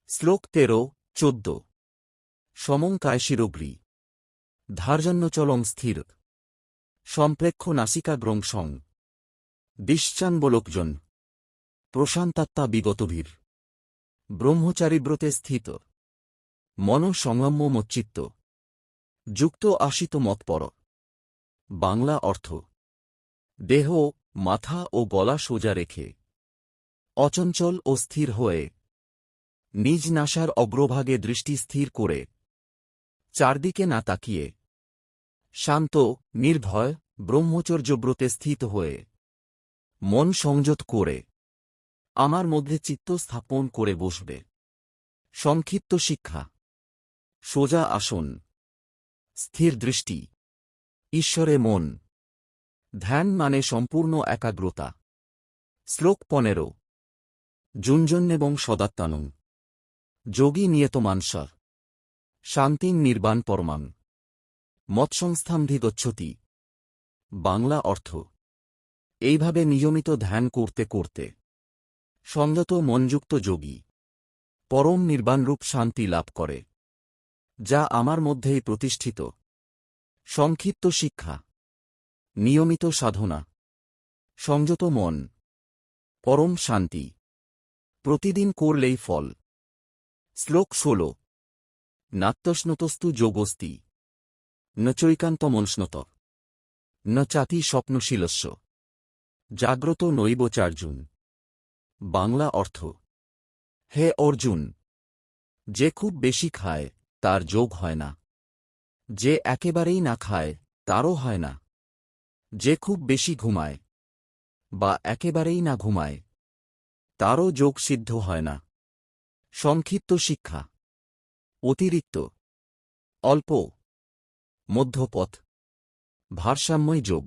শ্লোক 13-14 সমং কায়শিরোগ্রী ধার্যন্যচলং স্থির সম্প্রেক্ষ নাসিকাগ্রং সং দিশ্চানবলোকজন প্রশান্তাত্মা বিগতভীর ব্রহ্মচারিব্রতে স্থিত মন সংযম্য মচ্চিত্ত যুক্ত আশিত মতপর। বাংলা অর্থ দেহ, মাথা ও গলা সোজা রেখে অচঞ্চল ও স্থির হয়ে নিজ নাসার অগ্রভাগে দৃষ্টি স্থির করে চারদিকে না তাকিয়ে শান্ত নির্ভয় ব্রহ্মচর্যব্রতে স্থিত হয়ে মন সংযত করে আমার মধ্যে চিত্ত স্থাপন করে বসবে। সংক্ষিপ্ত শিক্ষা: সোজা আসন, স্থির দৃষ্টি, ঈশ্বরে মন। ধ্যান মানে সম্পূর্ণ একাগ্রতা। শ্লোক 15 যুঞ্জন্যেবং সদাত্মানং যোগী নিয়তমানসা শান্তিং নির্বাণ পরমাং মৎসংস্থামধি গচ্ছতি। বাংলা অর্থ এইভাবে নিয়মিত ধ্যান করতে করতে সংযত মনযুক্ত যোগী পরম নির্বাণরূপ শান্তি লাভ করে, যা আমার মধ্যেই প্রতিষ্ঠিত। সংক্ষিপ্ত শিক্ষা: নিয়মিত সাধনা, সংযত মন, পরম শান্তি প্রতিদিন করলেই ফল। শ্লোক 16 নাত্যশ্নতস্তু যোগস্তি ন চৈকান্তমনস্নত ন চাতি স্বপ্নশীলস্য জাগ্রত নৈব চার্জুন। বাংলা অর্থ হে অর্জুন, যে খুব বেশি খায় তার যোগ হয় না, যে একেবারেই না খায় তারও হয় না, যে খুব বেশি ঘুমায় বা একেবারেই না ঘুমায় তারও যোগ সিদ্ধ হয় না। সংক্ষিপ্ত শিক্ষা: অতিরিক্ত, অল্প, মধ্যপথ, ভারসাম্যই যোগ।